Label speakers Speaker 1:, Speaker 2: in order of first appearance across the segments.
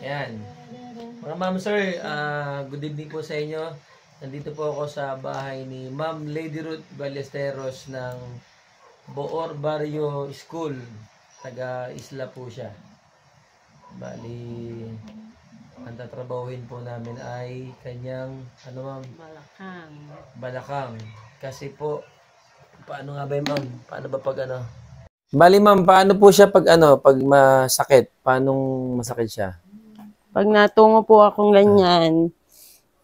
Speaker 1: Ayan. Mga ma'am sir, good evening po sa inyo. Nandito po ako sa bahay ni Ma'am Lady Ruth Ballesteros ng Boor Barrio School. Taga Isla po siya. Bali, ang tatrabahuhin po namin ay kanyang, ano ma'am?
Speaker 2: Balakang.
Speaker 1: Balakang. Kasi po, paano nga ba yun ma'am? Paano ba pag ano? Bali ma'am, paano po siya pag ano, pag masakit? Paano masakit siya?
Speaker 2: Pag natungo po akong ganyan,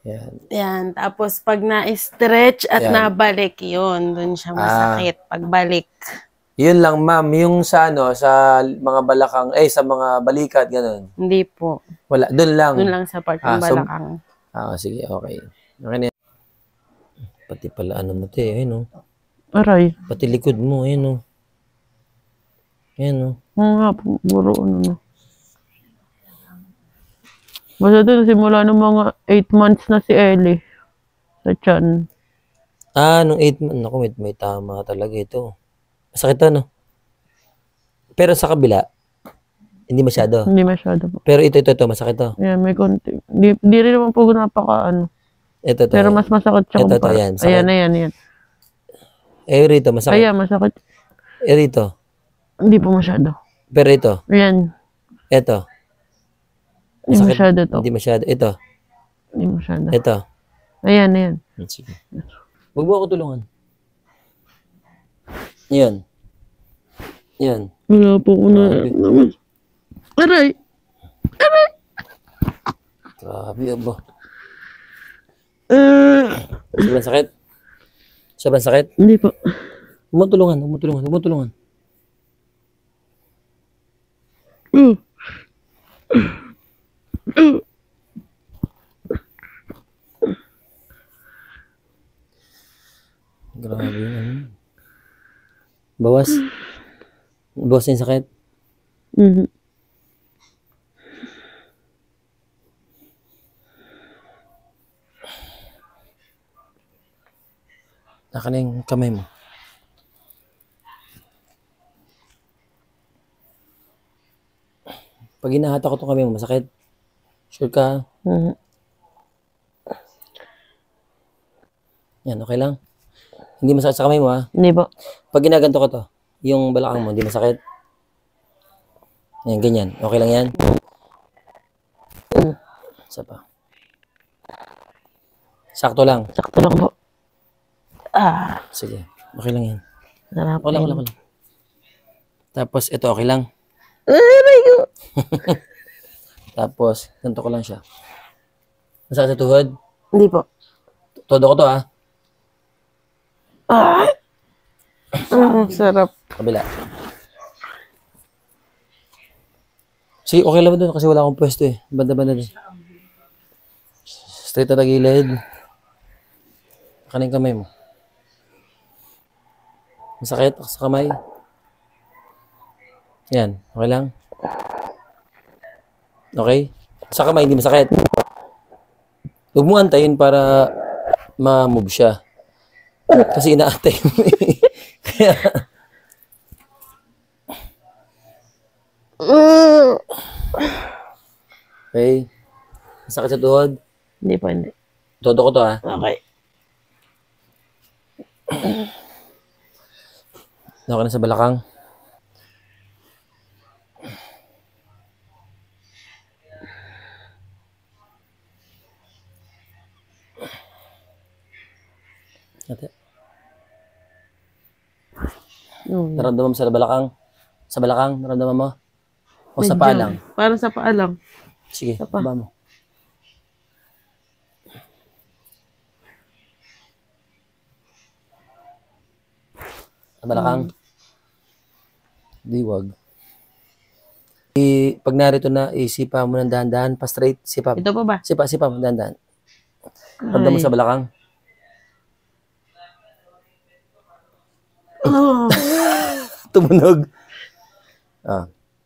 Speaker 1: Yan.
Speaker 2: yan. Tapos pag na-stretch at
Speaker 1: Yan.
Speaker 2: nabalik, yun. Doon siya masakit. Pagbalik.
Speaker 1: Yun lang ma'am, yung sa ano, sa mga balakang, sa mga balikat, ganun.
Speaker 2: Hindi po.
Speaker 1: Wala, doon lang.
Speaker 2: Doon lang sa part ng balakang.
Speaker 1: Sige, okay. Okay na yan. Pati pala ano mo te, ayun o.
Speaker 2: Aray.
Speaker 1: Pati likod mo, ayun o. Ayun o.
Speaker 2: Oo nga po, buro ano. Basta doon, simula nung mga 8 months na si Ellie. Sa tiyan.
Speaker 1: Nung 8 months, naku, may tama talaga ito. Masakit ano? Pero sa kabila, hindi masyado.
Speaker 2: Hindi masyado po.
Speaker 1: Pero ito, masakit to.
Speaker 2: Yan, may konti. Di rin naman po napaka ano.
Speaker 1: Ito.
Speaker 2: Pero mas masakit siya
Speaker 1: Ito,
Speaker 2: kumpara.
Speaker 1: yan. Sakit.
Speaker 2: Ayan.
Speaker 1: Rito, masakit.
Speaker 2: Ayan, masakit.
Speaker 1: Rito.
Speaker 2: Hindi po masyado.
Speaker 1: Pero ito.
Speaker 2: Ayan.
Speaker 1: Ito.
Speaker 2: Hindi masyado to.
Speaker 1: Hindi masyado. Ito.
Speaker 2: Hindi masyado.
Speaker 1: Ito.
Speaker 2: Ayan.
Speaker 1: Sige. Huwag mo ako tulungan. Yan.
Speaker 2: Wala po ko na naman. Aray!
Speaker 1: Grabe, abo.
Speaker 2: Uh,
Speaker 1: Sobrang sakit? Sobrang sakit?
Speaker 2: Hindi po.
Speaker 1: Huwag mo tulungan. Grabe yun. Bawas na yung sakit. Naka na yung kamay mo. Pag hinahata ko itong kamay mo, masakit. Sure ka? Yan, okay lang. Hindi masakit sa kamay mo, ha?
Speaker 2: Hindi po.
Speaker 1: Pag ginaganto ko to, yung balakang mo, hindi masakit. Yan, ganyan. Okay lang yan? Isa pa. Sakto lang.
Speaker 2: Sakto lang po.
Speaker 1: Sige. Okay lang yan.
Speaker 2: Sarap
Speaker 1: Okay lang. Tapos, ito, okay lang.
Speaker 2: Aray ko!
Speaker 1: Tapos, ganito ko lang siya. Masakit sa tuhod?
Speaker 2: Hindi po.
Speaker 1: Todo ko to, ha?
Speaker 2: Sarap.
Speaker 1: Kabila. Sige, okay lang doon kasi wala akong pwesto eh. Banda-banda doon. Straight na gilid. Kaning kamay mo. Masakit sa kamay. Yan, okay lang. Okay? Sa kamay, hindi masakit. Huwag mo antayin para ma-move siya. Kasi inaantay mo eh. Kaya... Okay. Masakit sa tuhod?
Speaker 2: Hindi po, hindi.
Speaker 1: Todo ko to, ha?
Speaker 2: Okay.
Speaker 1: Okay na sa balakang. Ate. Naramdaman mo sa balakang? Sa balakang, naramdaman mo? O sa paa lang?
Speaker 2: Parang sa paa lang.
Speaker 1: Sige, baba mo. Sa balakang? Di wag. Pag narito na, isipa mo ng dahan-dahan, pa-straight, sipa.
Speaker 2: Ito pa ba?
Speaker 1: Sipa mo dahan-dahan. Ramdam mo sa balakang? Tumunog.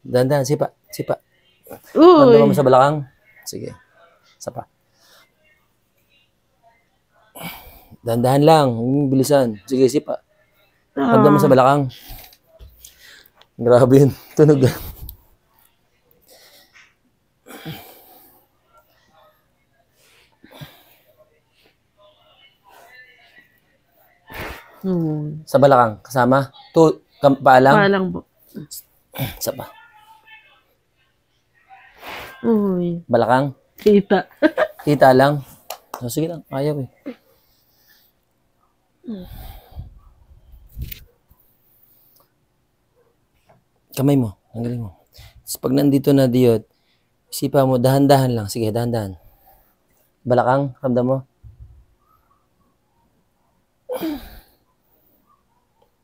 Speaker 1: Dahan-dahan, sipa. Ramdam mo sa balakang? Sige. Isa pa. Dahan-dahan lang. Bilisan. Sige, sipa. Ramdam mo sa balakang? Grabe yun. Tunog. Sa balakang, kasama? Paa lang?
Speaker 2: Paalang po.
Speaker 1: Isa pa.
Speaker 2: Uy.
Speaker 1: Balakang?
Speaker 2: Kita.
Speaker 1: Kita lang? So, sige lang, ayaw eh. Kamay mo, tanggalin mo. Tapos pag nandito na diyot, isipa mo, dahan-dahan lang. Sige, dahan-dahan. Balakang, ramdam mo.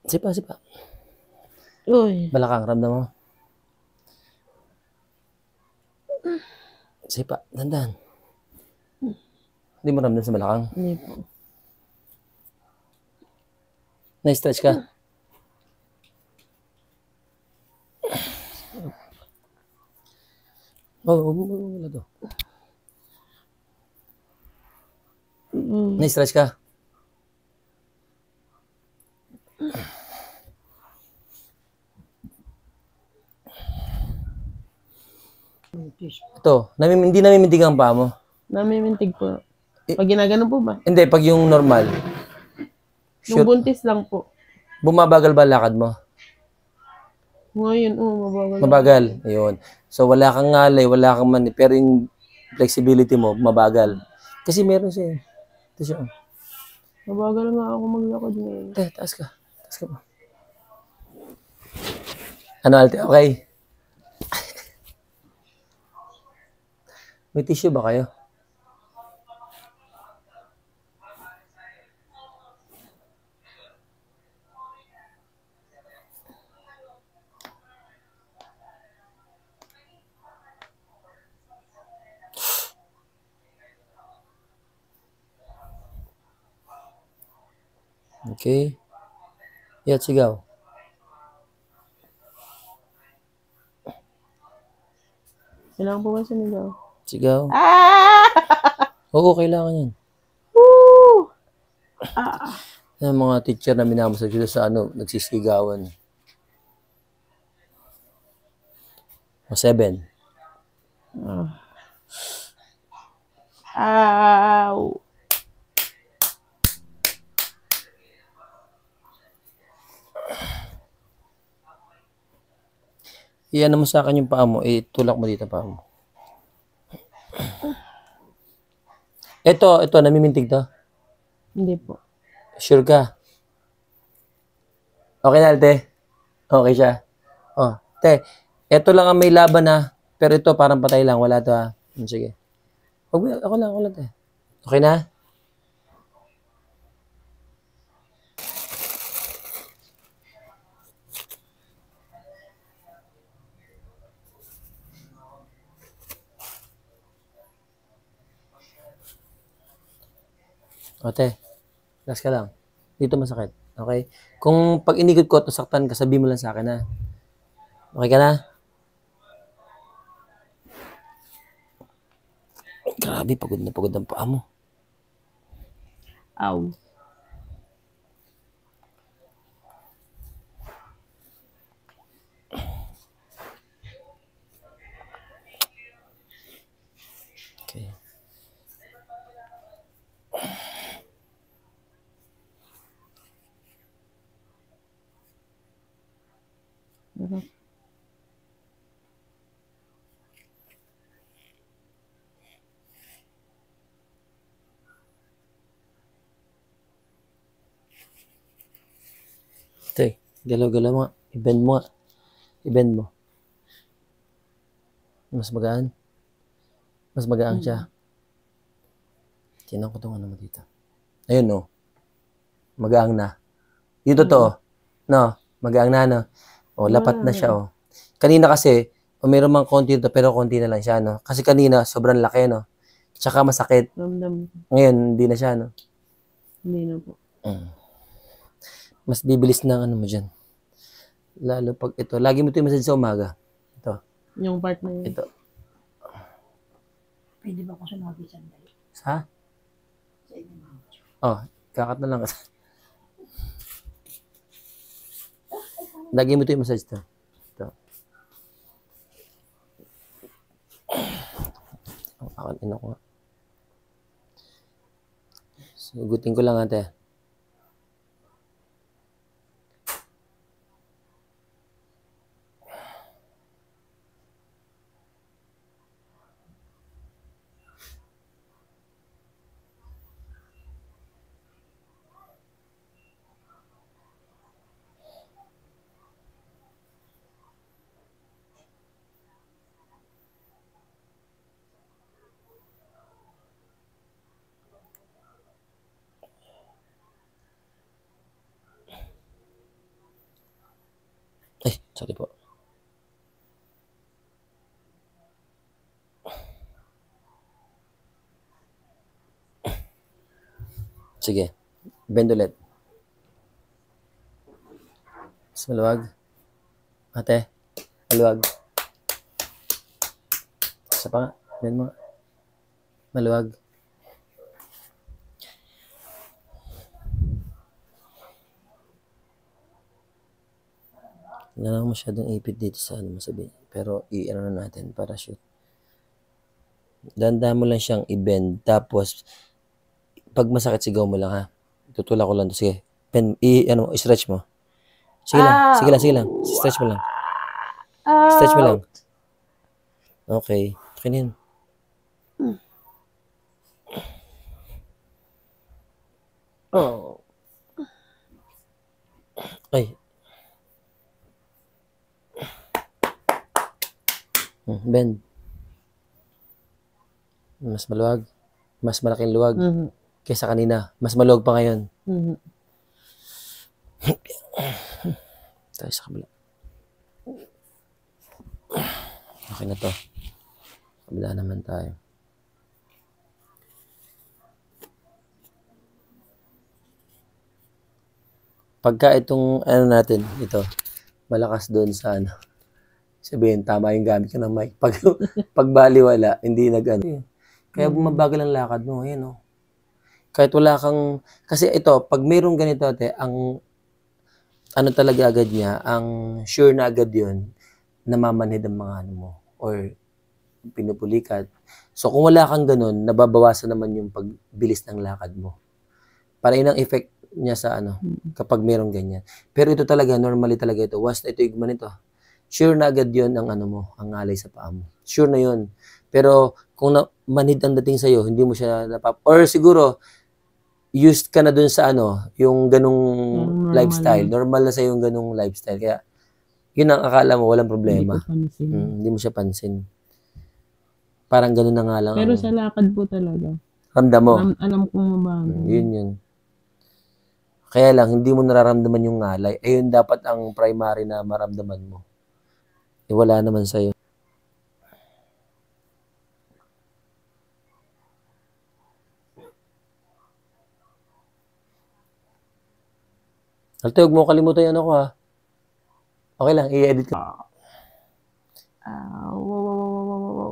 Speaker 1: Sipa.
Speaker 2: Uy.
Speaker 1: Balakang, ramdam mo. Sipa, dahan-dahan. Hindi mo ramdam sa balakang.
Speaker 2: Hindi po.
Speaker 1: Na-stretch ka. Wala to. Na-stretch ka. Ito, hindi namimintig ang paa mo.
Speaker 2: Namimintig po. Pag ginagano po ba?
Speaker 1: Hindi, pag yung normal.
Speaker 2: Yung buntis lang po.
Speaker 1: Bumabagal ba lakad mo?
Speaker 2: Ngayon, mabagal.
Speaker 1: Mabagal. Ayun. So, wala kang ngalay, wala kang mani, pero yung flexibility mo, mabagal. Kasi meron siya. Ito siya.
Speaker 2: Mabagal nga ako maglakad ngayon.
Speaker 1: Taas ka. Taas ka pa. Ano, Alte? Okay? May tissue ba kayo? Okay. Yat, sigaw.
Speaker 2: Kailangan po ba sinigaw?
Speaker 1: Sigaw. Oo, kailangan yan.
Speaker 2: Woo!
Speaker 1: Yung mga teacher na minamasal sila sa nagsisigawan. O, 7.
Speaker 2: Ow!
Speaker 1: Iyan mo sa akin yung paa mo. Itulak mo dito paa mo. Ito, namimintig to?
Speaker 2: Hindi po.
Speaker 1: Sure ka? Okay na, Alte? Okay siya? Oh, te, ito lang ang may laban na, pero ito parang patay lang. Wala to ha. Sige. Ako lang, te. Okay na? O, te. Relax ka lang. Dito masakit. Okay? Kung pag inikot ko, saktan ka, sabihin mo lang sa akin ha. Okay ka na? Grabe, pagod na pagod ang paa mo.
Speaker 2: Ow.
Speaker 1: Okay. Te, galaw-galaw mo nga. I-bend mo nga. I-bend mo. Mas magaan. Mas magaan siya. Tinan ko itong mo dito. Ayun, no. Magaang na. Dito to, no. Magaang na, no. O, lapat na siya, o. Kanina kasi, mayroon mang konti dito, pero konti na lang siya, no. Kasi kanina, sobrang laki, no. Tsaka masakit.
Speaker 2: Ramdam.
Speaker 1: Ngayon, hindi na siya, no.
Speaker 2: Hindi na po.
Speaker 1: Mas bibilis na mo dyan. Lalo pag ito. Lagi mo ito yung massage sa umaga. Ito.
Speaker 2: Yung part na yun.
Speaker 1: Ito.
Speaker 3: Pwede ba ako sumabi sandali?
Speaker 1: Sa?
Speaker 3: Sa inyo mga
Speaker 1: Oh, kakat na lang. Lagi mo ito yung massage ito. Ito. Akin ko nga. Sugutin ko lang ate. Sorry po. Sige. Bend ulit. Mas maluwag. Ate. Maluwag. Isa pa nga. Bend mo. Maluwag. Hindi na lang masyadong ipit dito sa ano masabi. Pero i-ano na natin para shoot. Danda mo lang siyang i-bend. Tapos, pag masakit, sigaw mo lang ha. Tutulak ko lang to. Sige. Bend, i-stretch mo. Sige lang. Sige lang, sige lang. Stretch mo lang. Stretch mo lang. Okay. Okay na yun. Oh. Ay. Bend. Mas maluwag. Mas malaking luwag. Kaysa kanina. Mas maluwag pa ngayon. Tayo sa kabila. Okay na to. Kabila naman tayo. Pagka itong ano natin, ito, malakas doon sa ano. Sabihin, tama yung gamit ko ng mic. Pag baliwala, hindi nag-ano. Kaya bumabagal ang lakad mo. Ayan, oh. Kahit wala kang... Kasi ito, pag mayroong ganito, ate, ang... Ano talaga agad niya, ang sure na agad yun, namamanhid ang mga ano mo. Or pinupulikat. So, kung wala kang ganun, nababawasan naman yung pagbilis ng lakad mo. Para yun ang effect niya sa ano, kapag mayroong ganyan. Pero ito talaga, normally talaga ito. Once na ito igman ito, sure na agad yun ang ano mo, ang alay sa paa mo. Sure na yun. Pero kung manhid ang dating sa'yo, hindi mo siya or siguro, used ka na dun sa ano, yung ganung lifestyle. Normal na sa'yo yung ganung lifestyle. Kaya, yun ang akala mo, walang problema. Hindi mo siya pansin. Parang ganun na nga lang.
Speaker 2: Pero sa lakad po talaga.
Speaker 1: Ramdam mo.
Speaker 2: Alam kong mabago.
Speaker 1: Yun. Kaya lang, hindi mo nararamdaman yung ngalay. Ayun dapat ang primary na maramdaman mo. Wala naman sa'yo. Alte, huwag mo kalimutan yung ano ko ha. Okay lang, i-edit ko.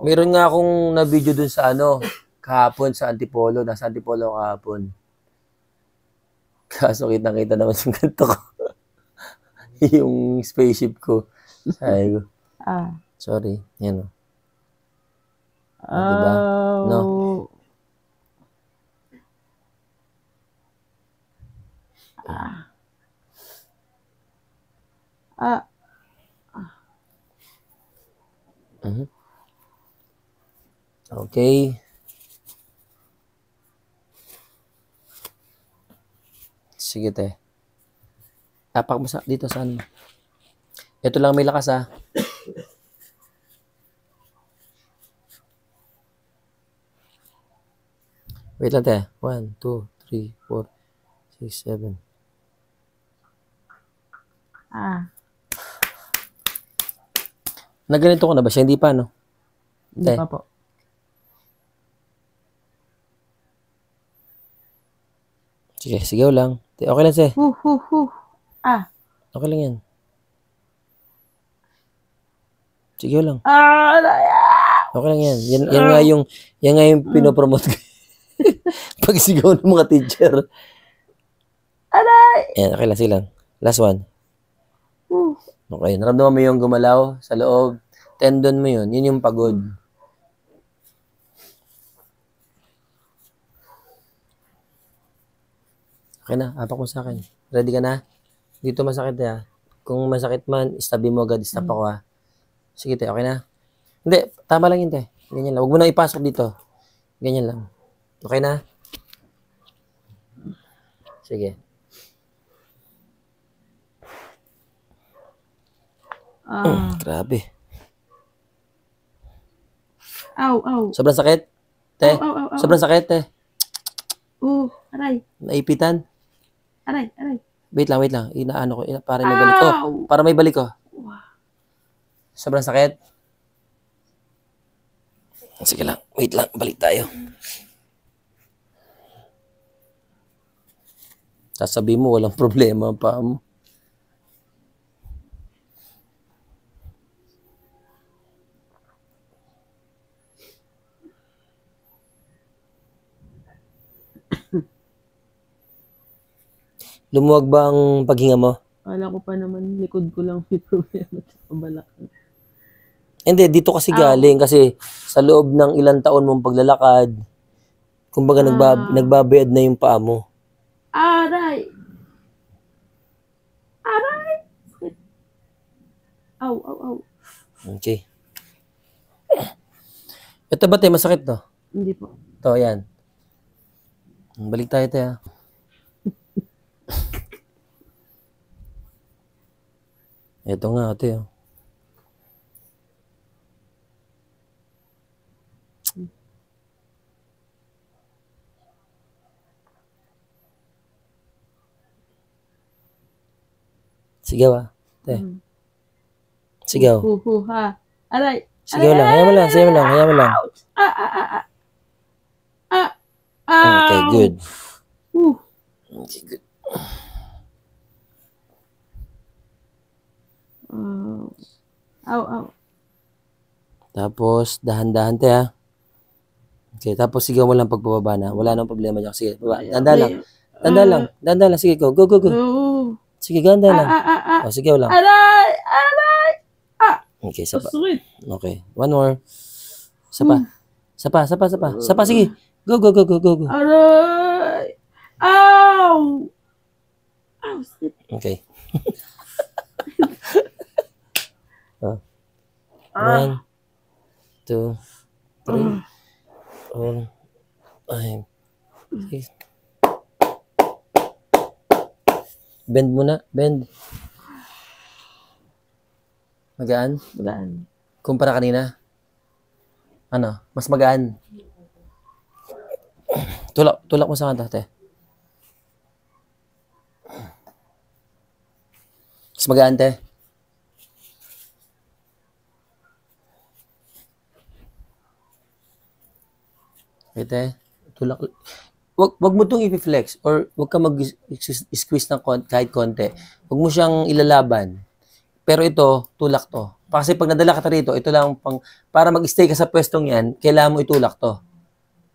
Speaker 1: Meron nga akong na-video dun sa ano, kahapon sa Antipolo. Nasa Antipolo kahapon. Kaso kitang-kita naman yung ganito ko. Yung spaceship ko. Sabi ko. Sorry. Yan o. Diba? No? Okay. Sige, te. Tapak mo dito saan mo. Ito lang may lakas ha. Wait lang, te. 1, 2, 3, 4, 6, 7. Naganito ko na ba siya? Hindi pa, no?
Speaker 2: Hindi pa po.
Speaker 1: Sige, sigaw lang. Okay lang, te. Okay lang yan. Sigaw lang. Okay lang yan. Yan nga yung pinopromote ko. Pag sigaw ng mga teacher. Yan, okay lang, sige lang. Last one. Okay, naramdaman mo yung gumalaw sa loob. Tendon mo yun. Yun yung pagod. Okay na, apak mo sa akin. Ready ka na? Dito masakit ya. Kung masakit man, istabi mo agad. Stop ako ha. Sige te, okay na? Hindi, tama lang yun te. Ganyan lang. Huwag mo nang ipasok dito. Ganyan lang. Okay na? Sige. Grabe. Sobrang sakit? Te? Sobrang sakit te?
Speaker 3: Aray.
Speaker 1: Naipitan?
Speaker 3: Aray.
Speaker 1: Wait lang. Inaano ko. Para may balik. Para may balik ko. Sobrang sakit? Sige lang. Wait lang. Balik tayo. Sasabihin mo, walang problema ang paa mo. Lumuwag ba ang paghinga mo?
Speaker 2: Kala ko pa naman, likod ko lang may problema sa pabalakan.
Speaker 1: Hindi, dito kasi galing. Kasi sa loob ng ilang taon mong paglalakad, kumbaga nagbabayad na yung paa mo.
Speaker 3: Aray! Aray! Aw, aw, aw.
Speaker 1: Okay. Ito ba tayo masakit to?
Speaker 2: Hindi po.
Speaker 1: Ito, yan. Balik tayo tayo. Ito nga, ate. Oh. Sigaw ah. Ate. Sigaw.
Speaker 3: Ha. Aray!
Speaker 1: Sigaw lang. Hayaan mo lang. Sigaw lang. Hayaan mo lang. Okay, good. Okay, good.
Speaker 3: Aw, aw.
Speaker 1: Tapos, dahan-dahan tayo ah. Okay, tapos sigaw mo lang pagbababa na. Wala nang problema dyan. Sige, baba. Dahan-dahan lang. Dahan-dahan lang. Dahan-dahan lang. Sige, go. Go, go, go. Sige, dahan-dahan lang. O, sigaw lang.
Speaker 3: Aray! Aray!
Speaker 1: Okay, sapa.
Speaker 3: Sweet.
Speaker 1: Okay, one more. Sapa. Sapa, sapa, sapa. Sapa, sige. Go, go, go, go, go, go.
Speaker 3: Aray! Aw! Aw, sweet.
Speaker 1: Okay. Oh. 1, 2, 3, 4, 5, 6. Bend muna, bend. Magaan?
Speaker 3: Magaan.
Speaker 1: Kumpara kanina? Ano? Mas magaan? Tulak mo sa kanta, te. Mas magaan, te. Okay, te. Tulak. Wag mo itong i-flex or wag ka mag-squeeze ng kahit konti. Wag mo siyang ilalaban. Pero ito, tulak to. Kasi pag nadala ka rito, ito lang para mag-stay ka sa pwestong yan, kailangan mo itulak to.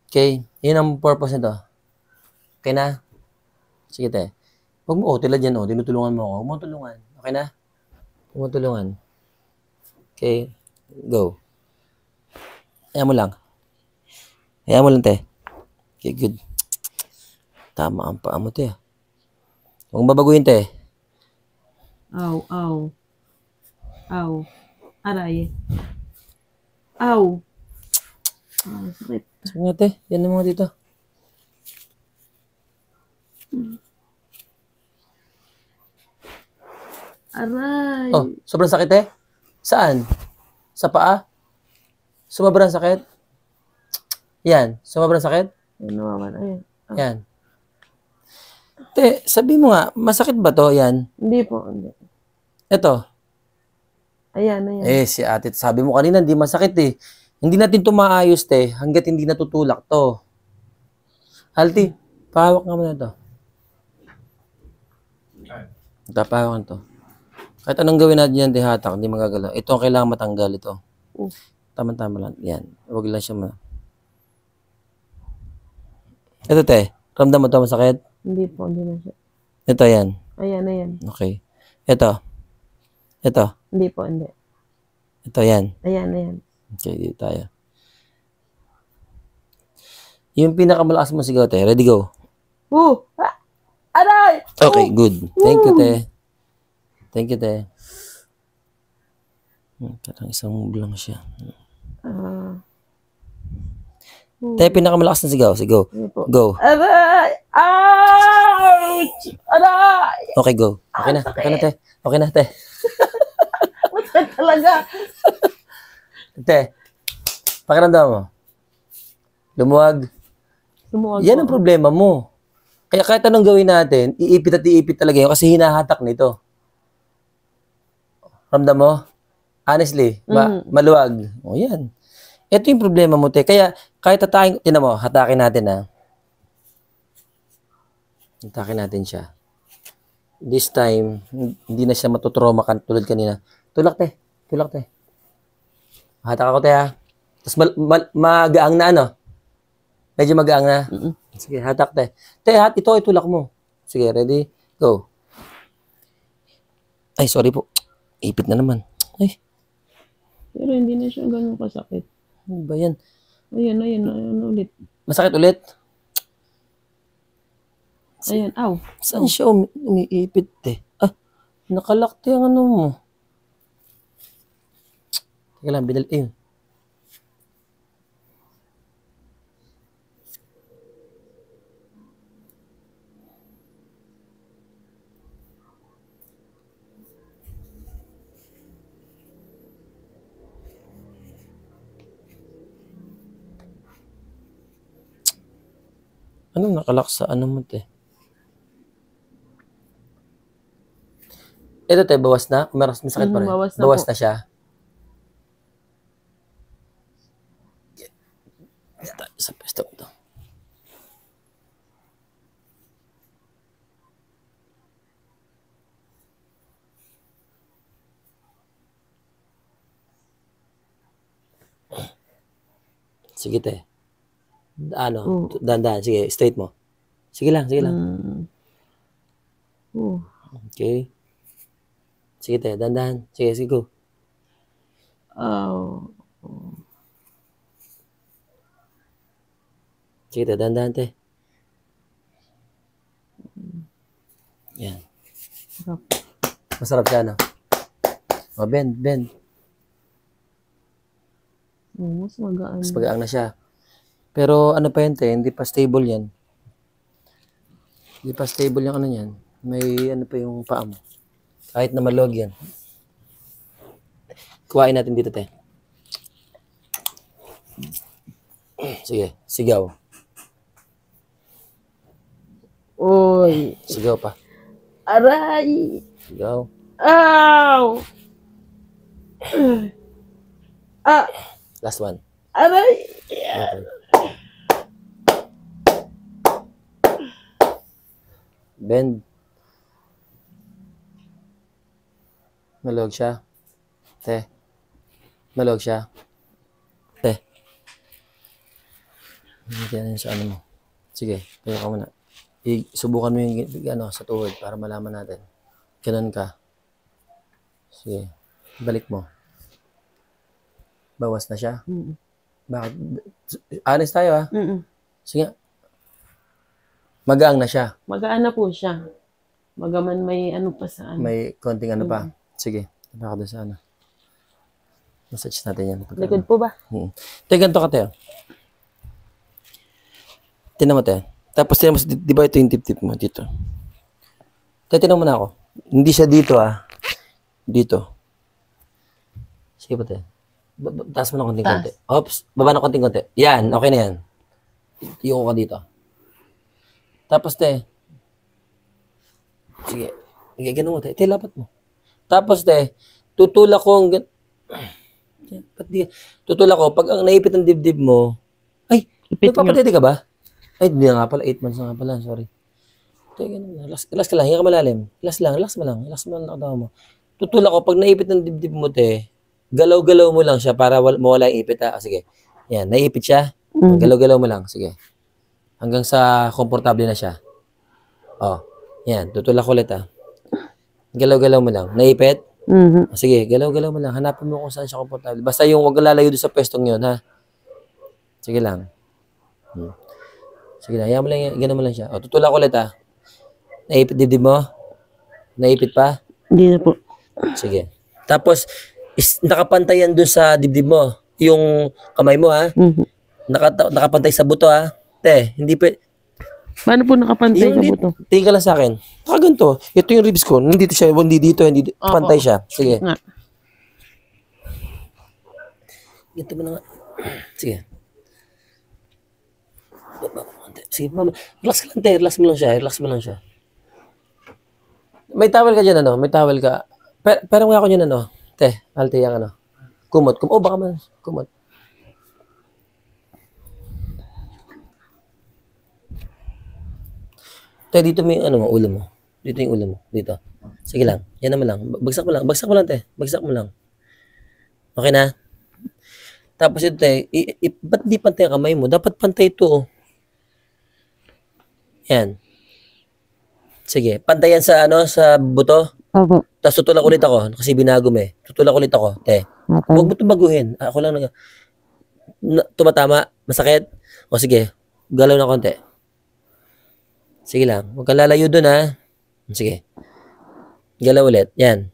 Speaker 1: Okay? Yun ang purpose nito. Okay na? Sige, te. Huwag mo, tilad yan, tinutulungan mo ako. Huwag mo tulungan. Okay na? Huwag mo tulungan. Okay? Go. Hayaan mo lang. Hayaan mo lang, te. Okay, good. Tama ang paa mo, te. Huwag babaguhin, te.
Speaker 3: Aw, aw. Aw. Aray. Aw. Ah, sakit.
Speaker 1: Sige nga, te. Yan na mga dito.
Speaker 3: Aray.
Speaker 1: Oh, sobrang sakit, te? Saan? Sa paa? Sumabrang sakit? Yan. Sumabrang sakit?
Speaker 3: Ano naman, ayan.
Speaker 1: Yan. Te, sabi mo nga, masakit ba to? Yan.
Speaker 3: Hindi po, hindi.
Speaker 1: Ito.
Speaker 3: Ayan, ayan.
Speaker 1: Eh, si ate, sabi mo kanina, hindi masakit eh. Hindi natin ito maayos, te, hanggat hindi natutulak to. Halti, pahawak nga mo na to. Pahawak to. Kahit anong gawin natin yan, te, hatak, hindi magagalaw. Ito ang kailangan matanggal, ito. Tama-tama lang. Yan. Huwag lang siya Ito, te. Ramdam mo ito, masakit?
Speaker 3: Hindi po, hindi na siya.
Speaker 1: Ito, yan.
Speaker 3: Ayan, ayan.
Speaker 1: Okay. Ito. Ito.
Speaker 3: Hindi po, hindi.
Speaker 1: Ito, yan.
Speaker 3: Ayan, ayan.
Speaker 1: Okay, dito tayo. Yung pinakamalakas mo sigaw, te. Ready, go.
Speaker 3: Ah! Aray!
Speaker 1: Okay, good. Thank you, te. Thank you, te. Parang isang move lang siya. Te, pinakamalakas na sigaw. Sigaw. Go.
Speaker 3: Aray! Ouch! Aray!
Speaker 1: Okay, go. Okay na. Okay na, te. Okay na, te.
Speaker 3: Masakit talaga.
Speaker 1: Te, pakiramdam mo. Lumuwag.
Speaker 3: Lumuwag
Speaker 1: Yan
Speaker 3: po.
Speaker 1: ang problema mo. Kaya kahit anong gawin natin, iipit at iipit talaga yun kasi hinahatak nito. Ramdam mo? Honestly, maluwag. O yan. Ito yung problema mo, te. Kaya, kahit hatakin, tinan mo, hatakin natin, ha. Hatakin natin siya. This time, hindi na siya matutroma tulad kanina. Tulak, te. Tulak, te. Hatak ako, te, ha. Tapos, magaang na, ano? Medyo magaang na. Sige, hatak, te. Te, ito, itulak mo. Sige, ready? Go. Ay, sorry po. Ipit na naman. Ay,
Speaker 2: Pero hindi na siya ganun kasakit.
Speaker 1: ano ba yan?
Speaker 2: Ayan ulit.
Speaker 1: Masakit ulit?
Speaker 2: Ayan, aw.
Speaker 1: Saan siya umiipit, te? Ah, nakalakti ang ano mo. Teka lang, ayun. Ano nakalak sa ano mo, te? Ito, te, bawas na? May sakit pa rin?
Speaker 2: Bawas na
Speaker 1: Bawas
Speaker 2: po.
Speaker 1: na siya? Sa pwesto ko to. Sige, te. Ano? Dahan-dahan. Sige, straight mo. Sige lang, sige lang. Okay. Sige, te. Dahan-dahan. Sige, sige, go.
Speaker 2: Aw.
Speaker 1: Sige, te. Dahan-dahan, te. Yan.
Speaker 2: Sarap.
Speaker 1: Masarap siya, no? O, bend.
Speaker 2: Mas magaan.
Speaker 1: Mas pagaang na siya. Pero ano pa yan, te? Hindi pa stable yan. Hindi pa stable yung ano yan. May ano pa yung paa mo. Kahit na maluwag yan. Kuhain natin dito, te. Sige, sigaw.
Speaker 2: Oy.
Speaker 1: Sigaw pa.
Speaker 2: Aray.
Speaker 1: Sigaw.
Speaker 2: Aw. Ah.
Speaker 1: Last one.
Speaker 2: Aray.
Speaker 1: Okay. Bend. Maluwag siya. Te. Maluwag siya. Te. Hindi sa ano mo. Sige, tayo ka muna. Subukan mo yung ano, sa tuhod para malaman natin. Ganun ka. Sige. Balik mo. Bawas na siya. Bakit? Honest tayo, ha? Sige. Magaang na siya.
Speaker 2: Magaan na po siya. Magaman may ano pa sa ano.
Speaker 1: May konting ano pa. Sige. Baka doon sa ano. Massage natin yan.
Speaker 2: Likod po ba?
Speaker 1: Te, ganito ka, te. Tinan mo, te. Tapos tinan mo, di ba ito yung tip-tip mo dito? Te, tinan mo na ako. Hindi siya dito, ah. Dito. Sige pa, te. Taas mo na konting-konti. Oops. Baba na konting-konti. Yan. Okay na yan. Iyoko ka dito. Tapos, te. Sige. Sige, ganun mo, te. Te, lapat mo. Tapos, te, tutulak ko tutulak ko, pag ang naipit ng dibdib mo, ay, nagpapatete ka ba? Ay, hindi na nga pala, 8 months na nga pala, sorry. Te, ganun na. Relax ka lang, hinga ka malalim. Relax mo lang nakatawa mo. Tutulak ko, pag naipit ng dibdib mo, te, galaw-galaw mo lang siya para mawala yung ipit, ha? Sige. Yan, naipit siya. Galaw-galaw mo lang, sige. Hanggang sa komportable na siya. Oh, yan, tutulak ulit, ha. Galaw-galaw mo lang. Naipit? Sige, galaw-galaw mo lang. Hanapin mo kung saan siya komportable. Basta yung huwag lalayo doon sa pwestong yun, ha? Sige lang. Sige lang. Hayaan mo lang, gano'n mo lang siya. O, tutulak ulit, ha? Naipit dibdib mo? Naipit pa?
Speaker 2: Hindi na po.
Speaker 1: Sige. Tapos, nakapantay yan doon sa dibdib mo. Yung kamay mo, ha? Nakapantay sa buto, ha? Te, hindi pa...
Speaker 2: Paano po nakapantay sa buto?
Speaker 1: Tingin ka lang sa akin. Ganito. Ito yung ribs ko. Nandito siya. Hindi dito. Hindi dito. Pantay siya. Sige.
Speaker 2: Nga.
Speaker 1: Ganito mo na nga. Sige. Sige. Relax ka lang, te. Relax mo lang siya. May towel ka dyan, ano? May towel ka. Pero nga ako dyan, ano? Te, alte yung ano. Kumot. Oh, baka man. Kumot. Te, dito may ano mo, ulo mo. Dito yung ulo mo. Dito. Sige lang. Yan naman lang. Bagsak mo lang. Bagsak mo lang, te. Bagsak mo lang. Okay na? Tapos ito, te, ba't di pantay ang kamay mo? Dapat pantay ito, oh. Yan. Sige. Pantay yan sa, ano, sa buto.
Speaker 2: Opo.
Speaker 1: Tapos tutulak ulit ako. Kasi binago mo eh. Tutulak ulit ako, te. Huwag mo ito baguhin. Ako lang tumatama. Masakit. O sige. Galaw na konti. Sige lang. Huwag kang lalayo dun, ha. Sige. Galaw ulit. Yan.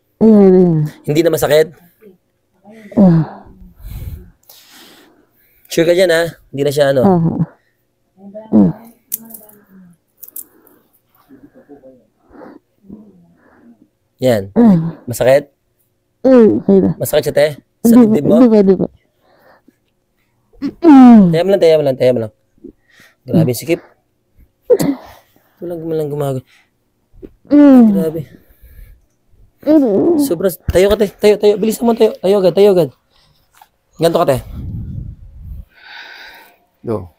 Speaker 1: Hindi na masakit? Sure ka dyan, ha? Hindi na siya, ano? Yan. Masakit? Masakit siya, te? Sa dibdib mo? Taya mo lang. Grabe, sikip. Walang gumagawa. Grabe. Sobrang, tayo ka, te. Tayo. Bilisan mo, tayo. Tayo agad. Ganto ka, te. Go.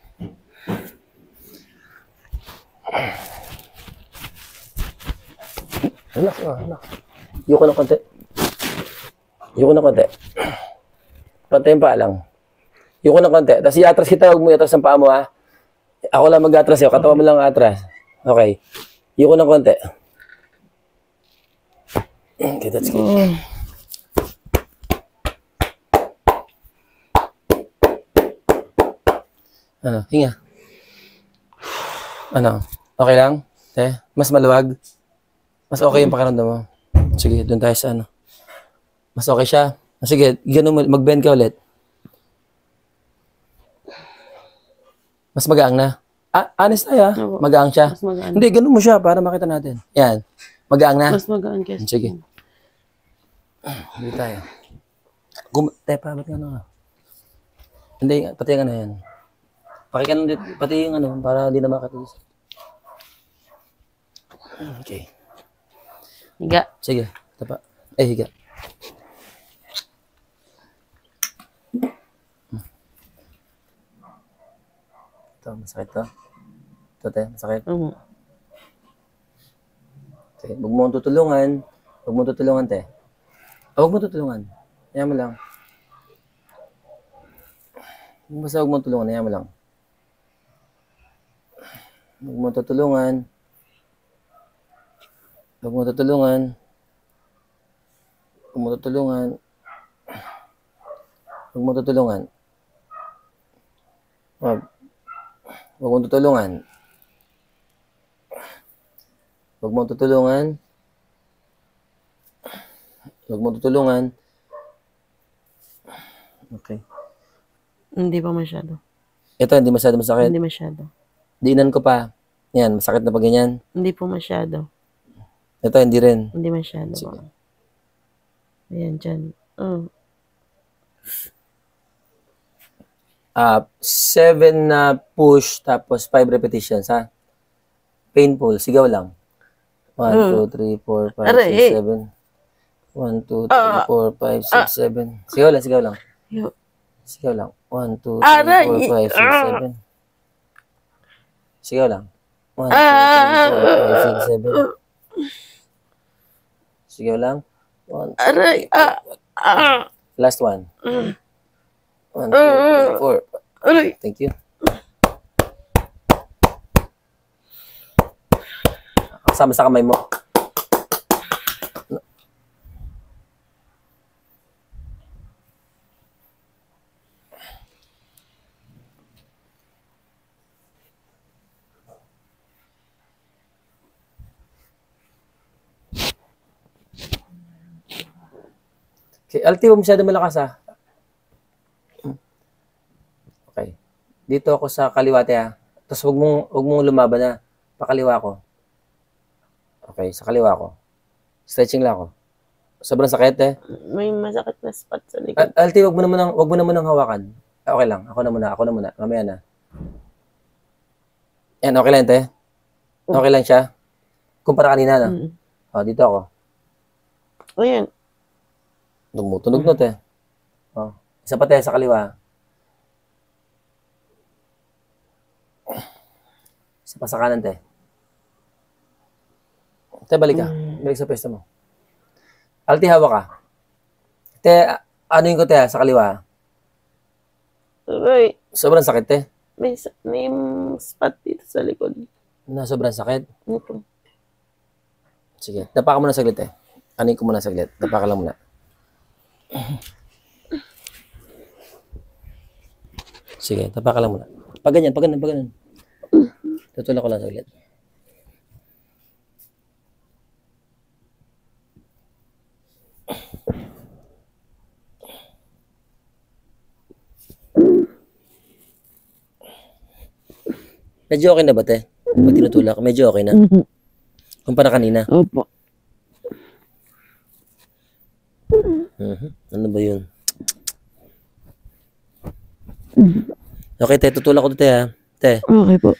Speaker 1: Anak. Yuko na konti. Pantay yung paa lang. Yuko na konti. Tapos i-atras kita, huwag mo i-atras ang paa mo, ha. Ako lang mag-atras yun. Katawan mo lang atras. Okay. Yuko na konti. Okay, that's good. Ano? Hinga. Ano? Okay lang? Mas maluwag? Mas okay yung pakiramdam mo? Sige, doon tayo sa ano. Mas okay siya? Sige, ganun mo. Mag-bend ka ulit. Mas magaang na? Honest tayo, ha? Magaang siya?
Speaker 3: Mas magaan.
Speaker 1: Hindi, ganun mo siya para makita natin. Yan. Magaang na?
Speaker 3: Mas magaan kasi.
Speaker 1: Sige. Hindi tayo. Bakit nga na? Hindi, pati nga na yan. Pakikan dito, pati yung ano, para hindi na makatiis. Okay.
Speaker 3: Higa.
Speaker 1: Sige, tapa. Higa. Ito, masakit to. Ito, te, masakit. Okay, huwag mo tutulungan. Te. Huwag mo tutulungan. Ayan mo lang. Basta huwag mo tulungan, ayan mo lang. Huwag mo tutulungan. Okay.
Speaker 3: Hindi pa masyado.
Speaker 1: Ito, hindi masyado masakit.
Speaker 3: Hindi masyado.
Speaker 1: Diinan ko pa. Yan, masakit na pag ganyan.
Speaker 3: Hindi po masyado.
Speaker 1: Ito, hindi rin.
Speaker 3: Hindi masyado.
Speaker 1: Sige.
Speaker 3: Ayan, dyan.
Speaker 1: 7 na push, tapos 5 repetitions, ha? Painful. Sigaw lang. 1, 2, 3, 4, 5, 6, 7. 1, 2, 3, 4, 5, 6, 7. Sigaw lang. Sigaw lang. 1, 2, 3, 4, 5, 6, 7. Sigaw lang. 1, 2, 3, 4, 5, 6, 7. Sigaw lang. 1, 2, 3, 4. Last one. 1, 2, 3, 4. Thank you. Kasama sa kamay mo. Okay, Alti, huwag masyado malakas, ha? Okay. Dito ako sa kaliwate, ha? Tapos huwag mong lumaban, ha? Pakaliwa ko. Okay, sa kaliwa ko. Stretching lang ako. Sobrang sakit, eh.
Speaker 3: May masakit na spot sa likod.
Speaker 1: Alti, huwag mo na munang hawakan. Okay lang. Ako na muna. Mamaya na. Yan, okay lang, te? Okay lang siya? Kumpara kanina, no? O, dito ako.
Speaker 3: Ayan.
Speaker 1: Tumutunog na, te. Oh. Isa pa, te, sa kaliwa. Isa pa sa kanan, te. Te, balik ka. Balik sa pwesto mo. Alti, hawak ka. Te, ano yung ko, te, sa kaliwa?
Speaker 3: Aray,
Speaker 1: Sobrang sakit, te.
Speaker 3: may spot dito sa likod.
Speaker 1: Na sobrang sakit.
Speaker 3: Ito.
Speaker 1: Sige, dapa ka muna saglit, te. Anin ko muna saglit. Dapa ka lang muna. Sige, dapa ka lang muna. Pag ganyan, pag ganyan, pag ganyan. Tutulak ko lang saglit. Medyo okay na ba, te? Pag tinutulak, medyo okay na. Kumpara kanina.
Speaker 2: Opo.
Speaker 1: Ano ba yun? Okay, te. Tutulak ko to, te, ha? Te.
Speaker 2: Okay po.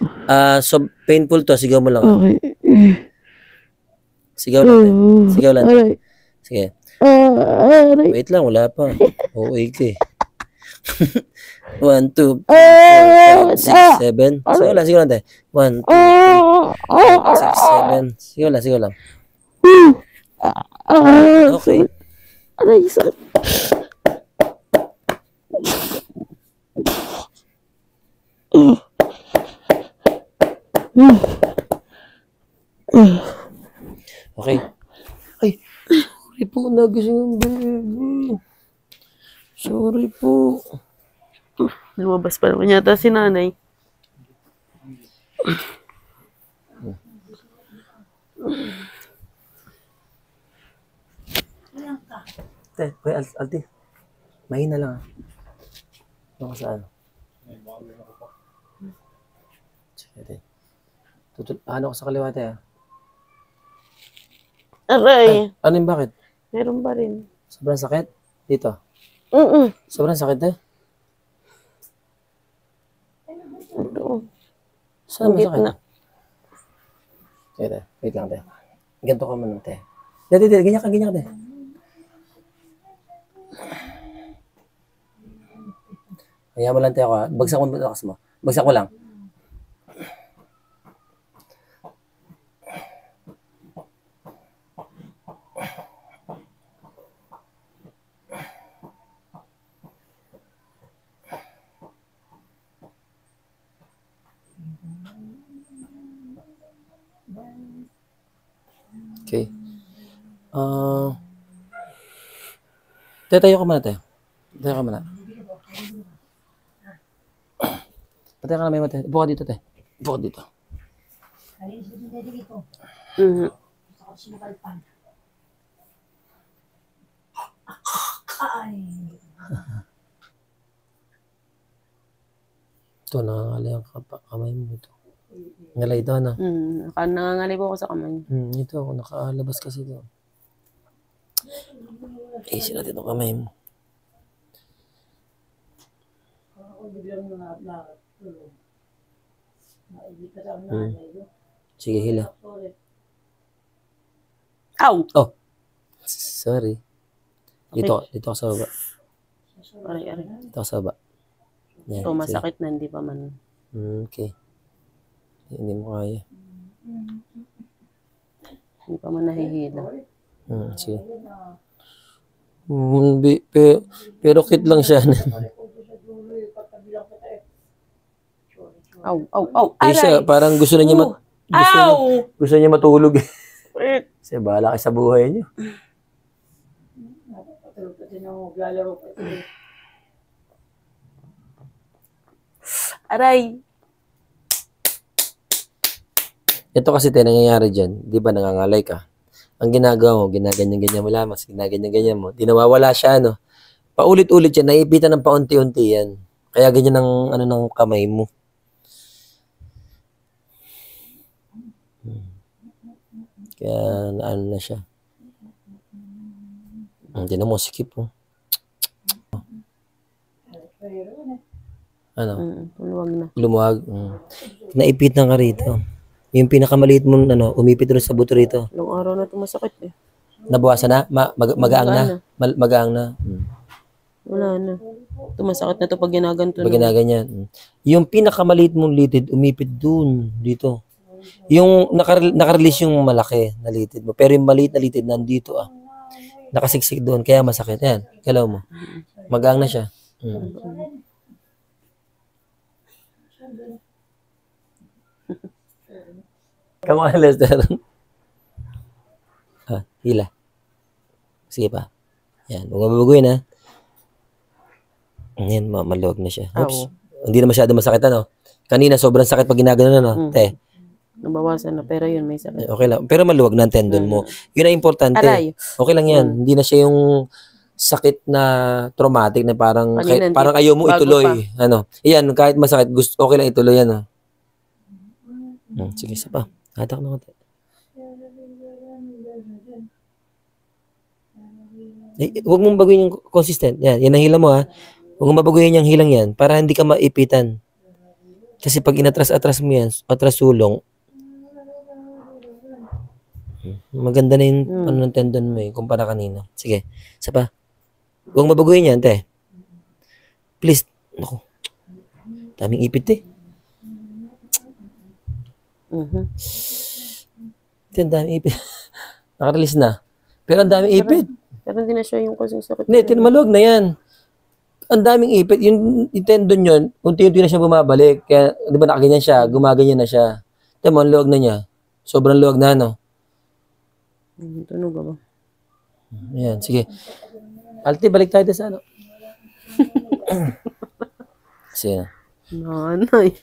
Speaker 1: So, painful to. Sigaw mo lang.
Speaker 2: Okay.
Speaker 1: Sigaw lang, te. Sigaw lang, te.
Speaker 2: Aray.
Speaker 1: Sige.
Speaker 2: Aray.
Speaker 1: Wait lang, wala pa. Okay ka eh. 1, 2, 3, 4, 5, 6, 7. Sigaw lang, sigaw lang, te. 1, 2, 3, 4, 5, 6, 7. Sigaw lang, sigaw lang. Okay.
Speaker 2: Aray, sakit.
Speaker 1: Okay. Ay, sorry po, nagising ang baby. Sorry po.
Speaker 3: Lumabas pa naman yata si nanay.
Speaker 1: Te, Kuya Alti. Mahina lang, ha? Ano ka sa ano? Sige, te. Ano ko sa kaliwa, te, ha?
Speaker 3: Aray,
Speaker 1: Ano yung bakit?
Speaker 3: meron pa rin.
Speaker 1: Sobrang sakit? Dito.
Speaker 3: Mm-mm.
Speaker 1: Sobrang sakit, te?
Speaker 3: Ito.
Speaker 1: Saan
Speaker 3: Ang
Speaker 1: masakit?
Speaker 3: gitna.
Speaker 1: Sige, te. Wait lang, te. Ganito ka muna, te. Te, ganyan ka, ganyan ka, te. Kaya mo lang, te, ako, ha? Bagsak mo, lakas mo. Bagsak mo lang. Okay. Te, tayo ka muna, te. Tayo ka muna. Patay ka na may mate. Upo ka dito, te. Upo ka dito.
Speaker 3: Mhm.
Speaker 1: Ito, nangangalay ang kamay mo ito. Ngalay ito, ano?
Speaker 3: Nangangalay po ako sa kamay.
Speaker 1: Ito, ako nakalabas kasi ito. Easy natin itong kamay mo. Sige, hila.
Speaker 3: Ow!
Speaker 1: Oh! Sorry. Dito ako sa baba.
Speaker 3: Aray, aray.
Speaker 1: Dito ako sa baba. Yan,
Speaker 3: Ito,
Speaker 1: sige.
Speaker 3: masakit na, hindi pa man.
Speaker 1: Okay. Hindi mo kaya.
Speaker 3: Hindi pa man nahihila.
Speaker 1: Sige. Pero cute lang siya.
Speaker 3: Ow, ow, ow!
Speaker 1: Eh siya, parang gusto na niya gusto niya matulog. Kasi bahala kayo sa buhay niyo.
Speaker 3: Aray!
Speaker 1: Ito kasi nangyayari dyan, di ba nangangalay ka? Ang ginagawa mo, ginaganyan-ganyan mo lamang, ginaganyan-ganyan mo, di nawawala siya, no? Paulit-ulit yan, naiipitan ng paunti-unti yan. Kaya ganyan ang ng kamay mo. Kaya ano na siya. Hindi na mo, sikip mo. Ano?
Speaker 3: Luwag na.
Speaker 1: Lumuwag. Naipit na ka rito. Yung pinakamaliit mong umipit rin sa buto rito.
Speaker 3: Ilang araw na ito masakit eh.
Speaker 1: Nabawasan na? Magaang na? Magaang na?
Speaker 3: Wala na. Tumasakit na to pag ginaganto
Speaker 1: Pag
Speaker 3: na.
Speaker 1: ginaganyan. Yung pinakamaliit mong litid, umipit dun, dito. Yung nakarelease yung malaki na litid mo. Pero yung maliit na litid nandito nakasiksik doon, kaya masakit. Yan, galaw mo. Magaang na siya. Kamukha ni Lester. Hila. Sige pa. Yan, huwag mababaguhin ha. Yan, maluwag na siya. Oops. Hindi na masyado masakit Kanina sobrang sakit pag ginagano Te.
Speaker 3: Nabawasan na, pero yun, may sakit.
Speaker 1: Okay lang. Pero maluwag na ang tendon mo. Yun ang importante.
Speaker 3: Aray.
Speaker 1: Okay lang yan. Hindi na siya yung sakit na traumatic na parang parang ayaw mo ituloy. Yan, kahit masakit, okay lang ituloy yan. Sige, isa pa. Hatak na konti. Huwag mong baguhin yung consistent. Yan ang hila mo Huwag mong baguhin yung hilang yan para hindi ka maipitan. Kasi pag inatras-atras mo yan, atras sulong, maganda na yung ng tendon mo kumpara kanina. Sige, isa pa. Huwag mong baguhin yan, te. Please. Naku. Daming ipit Ang daming ipit. Nakarelease na. Pero ang daming ipit.
Speaker 3: Pero hindi na siya yung kasing sakit.
Speaker 1: Hindi, maluwag na yan. Ang daming ipit. Yung tendon yun, unti-unti na siya bumabalik. Kaya, di ba nakaganyan siya, gumaganyan na siya. Tama, ang luwag na niya. Sobrang luwag na,
Speaker 3: Tunog ba?
Speaker 1: Ayan, sige. Alti, balik tayo sa Sige na.
Speaker 3: Nanay.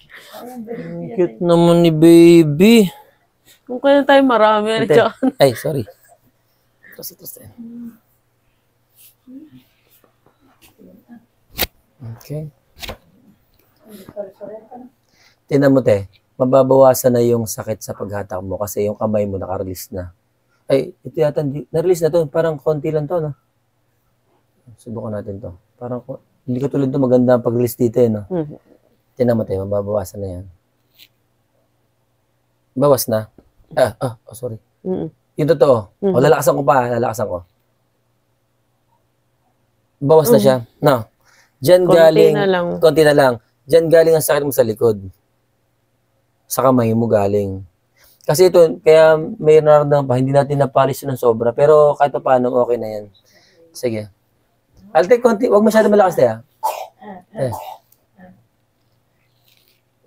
Speaker 1: Cute naman ni baby.
Speaker 3: Kung kaya tayo marami.
Speaker 1: Ay, sorry. Trust. Okay. Tingnan mo, te. Mababawasan na yung sakit sa paghatak mo kasi yung kamay mo nakarelease na. Ay, ito yata, na-release na to. Parang konti lang to, Subukan natin to. Parang, hindi ko tulad to maganda ang pag-release dito, Tingnan mo, te. Mababawasan na yan. Bawas na. Sorry. Yung totoo. Lalakasan ko pa, lalakasan ko. Bawas na siya. No. Diyan galing, konti na lang. Diyan galing ang sakit mo sa likod. Sa kamay mo galing. Kasi ito, kaya may nararamdaman pa, hindi natin napalis yun ng sobra. Pero kahit pa paano, okay na yan. Sige. Alte, konti, huwag masyado malakas tayo.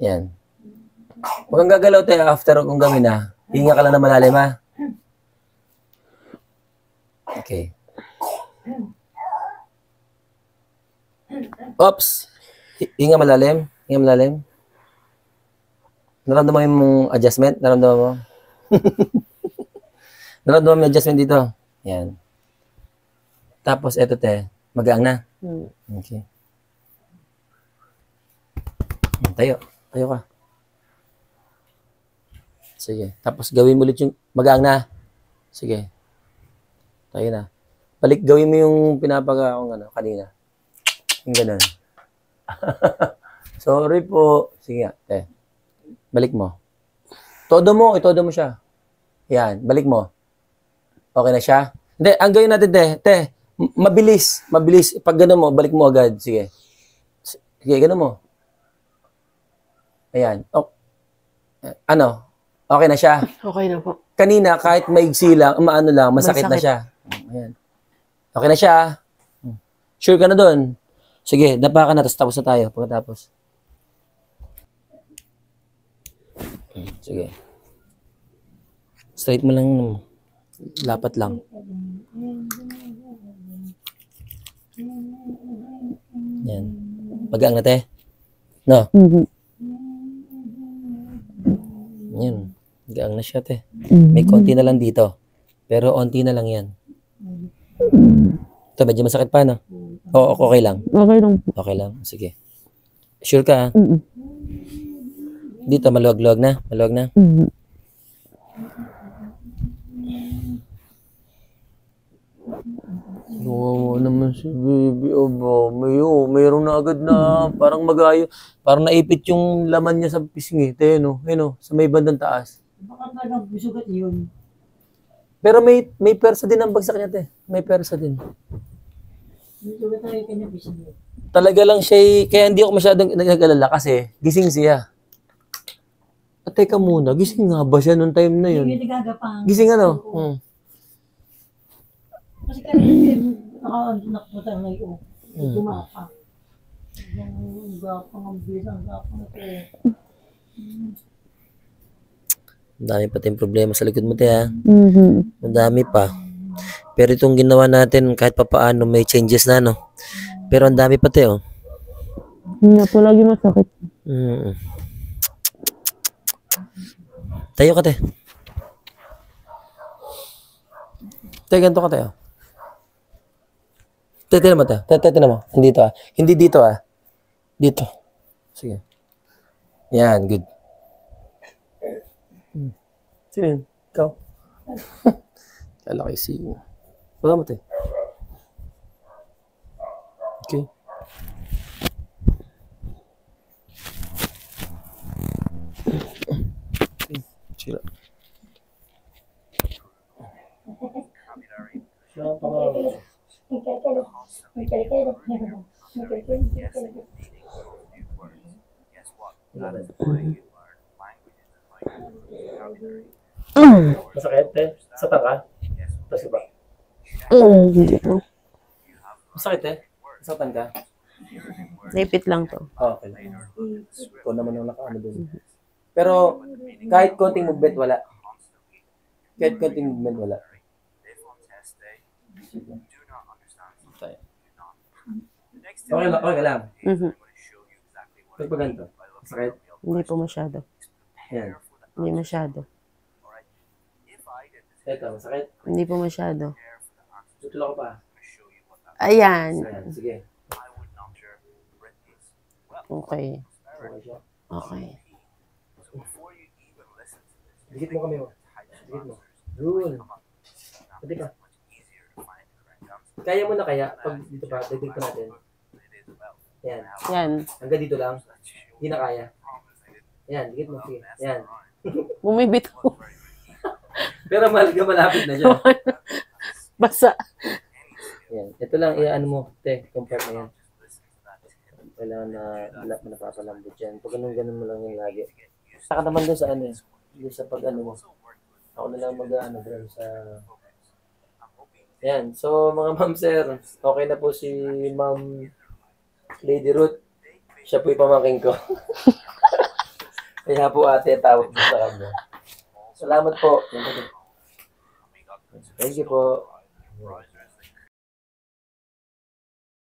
Speaker 1: Yan. Huwag kang gagalaw tayo after kung gawin na. Hinga ka lang na malalim, Okay. Oops. Hinga malalim. Hinga malalim. Naramdaman mo yung adjustment? Naramdaman mo? Naramdaman mo yung adjustment dito? Yan. Tapos, eto te. Magaang na. Okay. Tayo. Tayo ka. Sige. Tapos, gawin mo ulit yung magaang na. Sige. Tayo na. Balik, gawin mo yung pinapaga akong kanina. Yung ganun. Sorry po. Sige nga, te. Balik mo. Todo mo siya. Yan, balik mo. Okay na siya? Hindi, ang gawin natin, te, mabilis. Pag gano'n mo, balik mo agad. Sige. Sige, gano'n mo. Ayan. Okay na siya?
Speaker 3: Okay na po.
Speaker 1: Kanina, kahit maigsi lang, maano lang, masakit na siya. Ayan. Okay na siya? Sure ka na doon? Sige, dapa ka na, tapos na tayo. Pagkatapos. Sige. Straight mo lang. Lapat lang. Yan. Magaan na, te? No? Yan. Magaan na siya, te. May konti na lang dito. Pero onti na lang yan. Ito, medyo masakit pa, no? Okay lang.
Speaker 2: Okay lang po.
Speaker 1: Okay lang. Sige. Sure ka, Dito, maluwag-luwag na? Maluwag na? Oo naman si baby. Mayroon na agad na parang magayo. Parang naipit yung laman niya sa pisngi. Sa may bandang taas.
Speaker 4: Baka nagsugat yun.
Speaker 1: Pero may persa din ang bagsak niya, te. May persa din. Talaga lang siya, kaya hindi ako masyadong nag-alala kasi gising siya. At teka muna, gising nga ba siya nung time na yun?
Speaker 4: Hindi gagapang.
Speaker 1: Gising ano?
Speaker 4: Kasi kanina, nakapunta na yun. Tumapa. Yung gapang ang bilang gapang ito.
Speaker 1: Ang dami pa tayong problema sa likod mo, te, ha?
Speaker 2: Mhm.
Speaker 1: Ang dami pa. Pero itong ginawa natin, kahit pa paano, may changes na, no? Pero ang dami pa, te, oh.
Speaker 2: Yun nga po lagi masakit.
Speaker 1: Tayo ka, te. Te, ganito ka, te, oh. Te, tinan mo, te. Tinan mo. Hindi dito, ah. Hindi dito, ah. Dito. Sige. Yan, good. Sino yun? Ikaw? Kala kayo si... Wala mo, te. Okay. Chill out. Masakit, te? Sa tanga? Tapos ba?
Speaker 3: Hindi po.
Speaker 1: Masakit, te? Masaktan ka?
Speaker 3: Naipit lang to.
Speaker 1: Okay. Ikaw naman ang nakaano dun. Pero, kahit konting movement, wala. Kahit konting movement, wala. Tayo. Okay lang.
Speaker 3: Mhm.
Speaker 1: Pag pa ganito. Masakit?
Speaker 3: Hindi po masyado.
Speaker 1: Yan.
Speaker 3: Hindi masyado.
Speaker 1: Ito, masakit?
Speaker 3: Hindi po masyado.
Speaker 1: Tutulak ko pa.
Speaker 3: Ayan.
Speaker 1: Ayan, sige.
Speaker 3: Okay.
Speaker 1: Okay siya.
Speaker 3: Okay.
Speaker 1: Dikit mo kami, mo. Dikit mo. Yun. Pati ka. Kaya mo na kaya? Pag dito pa, dagdag pa natin. Yan.
Speaker 3: Yan.
Speaker 1: Hanggang dito lang. Hindi na kaya. Yan, dikit mo. Sige. Yan.
Speaker 3: Bumibito.
Speaker 1: Pero mahalaga malapit na siya.
Speaker 3: Basa.
Speaker 1: Yan. Ito lang, iaan mo. Te, compare na yan. Kailangan na napapalambot yan. Pag ganun mo lang yung lagi. Saka naman doon sa ano eh. Doon sa pag ano mo. Ako na lang mag-ano doon sa... Yan. So, mga ma'am sir, okay na po si Ma'am Lady Ruth. Siya po yung pamangking ko. Kaya po ate, tawag po sa kanya. Salamat po. Thank you po.